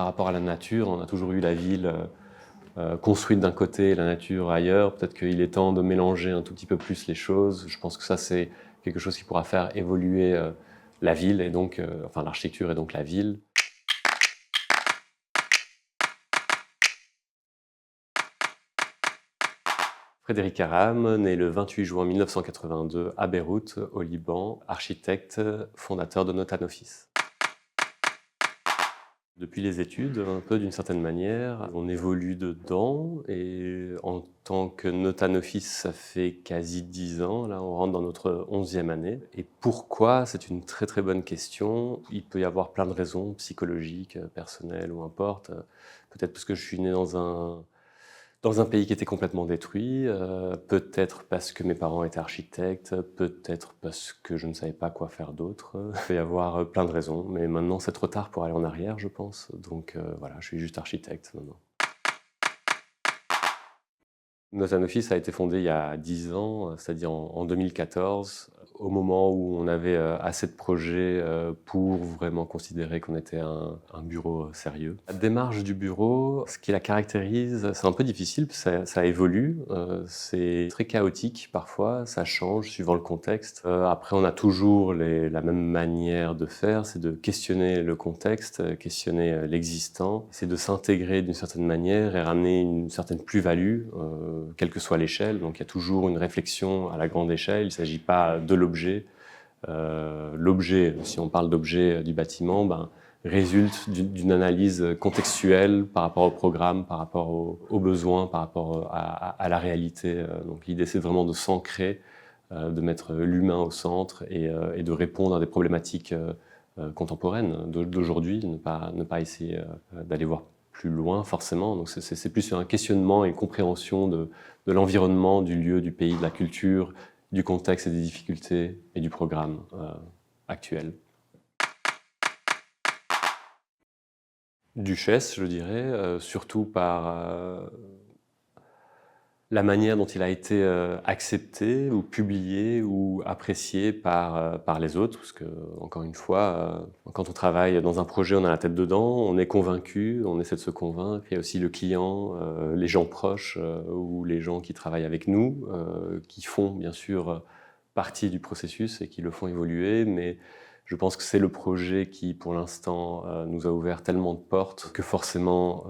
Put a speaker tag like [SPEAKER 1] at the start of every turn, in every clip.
[SPEAKER 1] par rapport à la nature. On a toujours eu la ville construite d'un côté et la nature ailleurs. Peut-être qu'il est temps de mélanger un tout petit peu plus les choses. Je pense que ça, c'est quelque chose qui pourra faire évoluer la ville, et donc, enfin l'architecture et donc la ville. Frédéric Aram, né le 28 juin 1982 à Beyrouth, au Liban, architecte, fondateur de Notan Office. Depuis les études, un peu d'une certaine manière, on évolue dedans, et en tant que Notan Office, ça fait quasi 10 ans, là on rentre dans notre 11e année. Et pourquoi? C'est une très très bonne question. Il peut y avoir plein de raisons, psychologiques, personnelles ou importe. Peut-être parce que je suis né dans un pays qui était complètement détruit, peut-être parce que mes parents étaient architectes, peut-être parce que je ne savais pas quoi faire d'autre. Il peut y avoir plein de raisons, mais maintenant c'est trop tard pour aller en arrière, je pense. Donc voilà, je suis juste architecte maintenant. Notan Office a été fondé il y a 10 ans, c'est-à-dire en 2014, au moment où on avait assez de projets pour vraiment considérer qu'on était un bureau sérieux. La démarche du bureau, ce qui la caractérise, c'est un peu difficile, parce que ça évolue, c'est très chaotique parfois, ça change suivant le contexte. Après, on a toujours la même manière de faire, c'est de questionner le contexte, questionner l'existant, c'est de s'intégrer d'une certaine manière et ramener une certaine plus-value, quelle que soit l'échelle. Donc il y a toujours une réflexion à la grande échelle, il ne s'agit pas de l'objet. L'objet, si on parle d'objet du bâtiment, résulte d'une analyse contextuelle par rapport au programme, par rapport aux besoins, par rapport à la réalité. Donc l'idée, c'est vraiment de s'ancrer, de mettre l'humain au centre, et de répondre à des problématiques contemporaines d'aujourd'hui, ne pas essayer d'aller voir plus loin forcément. Donc c'est plus un questionnement et une compréhension de l'environnement, du lieu, du pays, de la culture, du contexte et des difficultés et du programme actuel. Duchesse, je dirais, surtout par la manière dont il a été accepté ou publié ou apprécié par les autres, parce que, encore une fois, quand on travaille dans un projet, on a la tête dedans, on est convaincu, on essaie de se convaincre. Il y a aussi le client, les gens proches ou les gens qui travaillent avec nous, qui font bien sûr partie du processus et qui le font évoluer, mais je pense que c'est le projet qui, pour l'instant, nous a ouvert tellement de portes que forcément,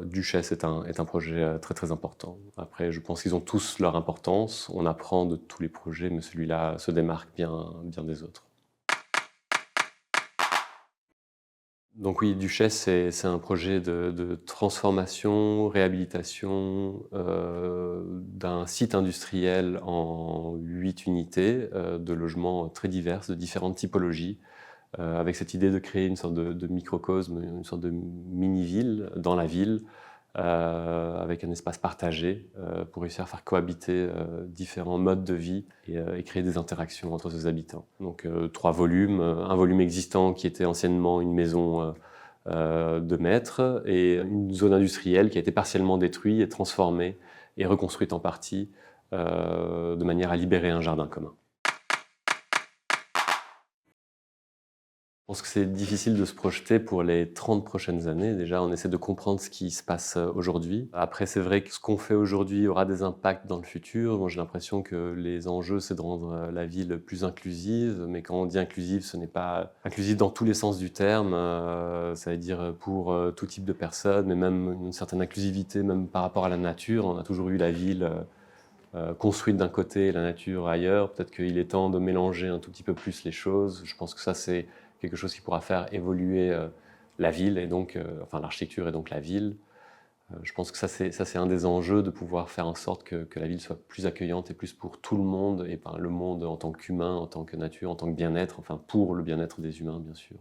[SPEAKER 1] Duchesse est un projet très très important. Après, je pense qu'ils ont tous leur importance. On apprend de tous les projets, mais celui-là se démarque bien des autres. Donc oui, Duchesse, c'est un projet de transformation, réhabilitation d'un site industriel en 8 unités de logements très diverses, de différentes typologies, avec cette idée de créer une sorte de microcosme, une sorte de mini-ville dans la ville, avec un espace partagé pour réussir à faire cohabiter différents modes de vie et créer des interactions entre ses habitants. Donc 3 volumes, un volume existant qui était anciennement une maison de maître, et une zone industrielle qui a été partiellement détruite et transformée et reconstruite en partie de manière à libérer un jardin commun. Je pense que c'est difficile de se projeter pour les 30 prochaines années. Déjà, on essaie de comprendre ce qui se passe aujourd'hui. Après, c'est vrai que ce qu'on fait aujourd'hui aura des impacts dans le futur. Moi, j'ai l'impression que les enjeux, c'est de rendre la ville plus inclusive. Mais quand on dit inclusive, ce n'est pas inclusive dans tous les sens du terme. Ça veut dire pour tout type de personnes, mais même une certaine inclusivité, même par rapport à la nature. On a toujours eu la ville construite d'un côté et la nature ailleurs. Peut-être qu'il est temps de mélanger un tout petit peu plus les choses. Je pense que ça, c'est quelque chose qui pourra faire évoluer la ville, et donc, enfin l'architecture et donc la ville. Je pense que ça, c'est un des enjeux, de pouvoir faire en sorte que la ville soit plus accueillante et plus pour tout le monde, et le monde en tant qu'humain, en tant que nature, en tant que bien-être, enfin pour le bien-être des humains, bien sûr.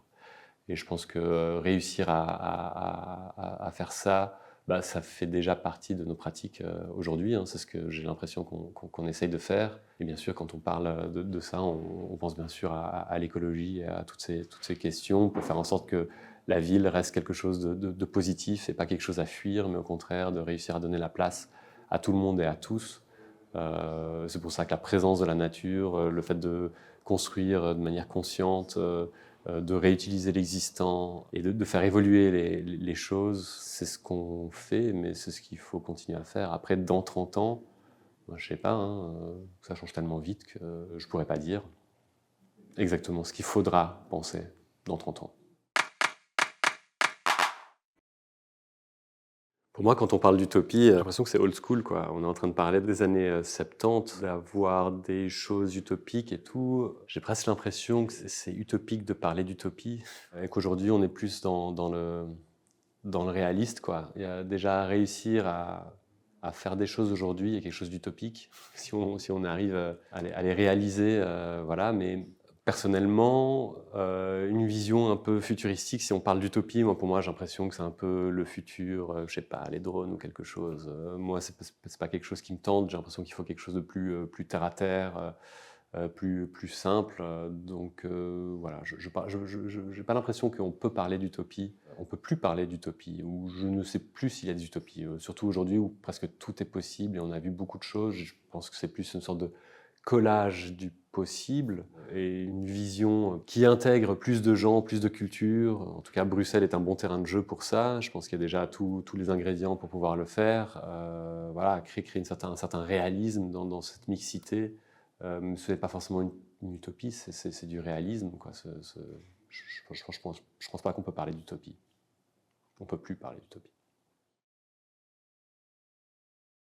[SPEAKER 1] Et je pense que réussir à faire ça, ça fait déjà partie de nos pratiques aujourd'hui. C'est ce que j'ai l'impression qu'on essaye de faire. Et bien sûr, quand on parle de ça, on pense bien sûr à l'écologie et à toutes ces questions, pour faire en sorte que la ville reste quelque chose de positif et pas quelque chose à fuir, mais au contraire de réussir à donner la place à tout le monde et à tous. C'est pour ça que la présence de la nature, le fait de construire de manière consciente, de réutiliser l'existant et de faire évoluer les choses. C'est ce qu'on fait, mais c'est ce qu'il faut continuer à faire. Après, dans 30 ans, moi, je sais pas, hein, ça change tellement vite que je pourrais pas dire exactement ce qu'il faudra penser dans 30 ans. Pour moi, quand on parle d'utopie, j'ai l'impression que c'est old school, quoi. On est en train de parler des années 70, d'avoir des choses utopiques et tout. J'ai presque l'impression que c'est utopique de parler d'utopie et qu'aujourd'hui, on est plus dans le réaliste, quoi. Il y a déjà à réussir à faire des choses aujourd'hui, il y a quelque chose d'utopique, si on arrive à les réaliser, voilà. Mais personnellement, une vision un peu futuristique, si on parle d'utopie, moi, pour moi, j'ai l'impression que c'est un peu le futur, je sais pas, les drones ou quelque chose. Moi, c'est pas quelque chose qui me tente, j'ai l'impression qu'il faut quelque chose de plus terre à terre, plus simple. Donc voilà, je n'ai pas l'impression qu'on peut parler d'utopie. On ne peut plus parler d'utopie, ou je ne sais plus s'il y a des utopies. Surtout aujourd'hui où presque tout est possible et on a vu beaucoup de choses. Je pense que c'est plus une sorte de collage du possible et une vision qui intègre plus de gens, plus de cultures. En tout cas, Bruxelles est un bon terrain de jeu pour ça. Je pense qu'il y a déjà tous les ingrédients pour pouvoir le faire. Voilà, créer un certain réalisme dans cette mixité. Ce n'est pas forcément une utopie, c'est du réalisme, quoi. Je pense pas qu'on peut parler d'utopie. On peut plus parler d'utopie.